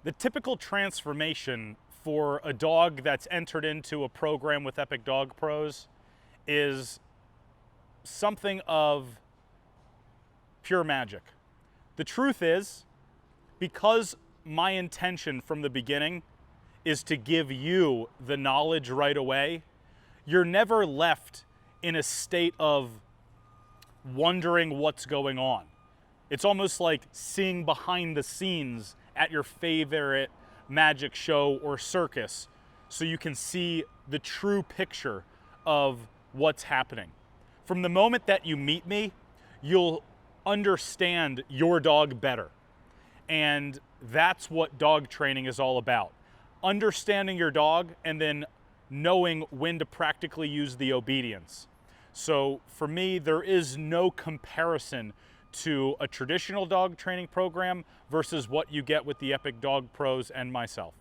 The typical transformation for a dog that's entered into a program with Epic Dog Pros is something of pure magic. The truth is, because my intention from the beginning is to give you the knowledge right away, you're never left in a state of wondering what's going on. It's almost like seeing behind the scenes at your favorite magic show or circus, so you can see the true picture of what's happening. From the moment that you meet me, you'll understand your dog better. And that's what dog training is all about. Understanding your dog and then knowing when to practically use the obedience. So for me, there is no comparison to a traditional dog training program versus what you get with the Epic Dog Pros and myself.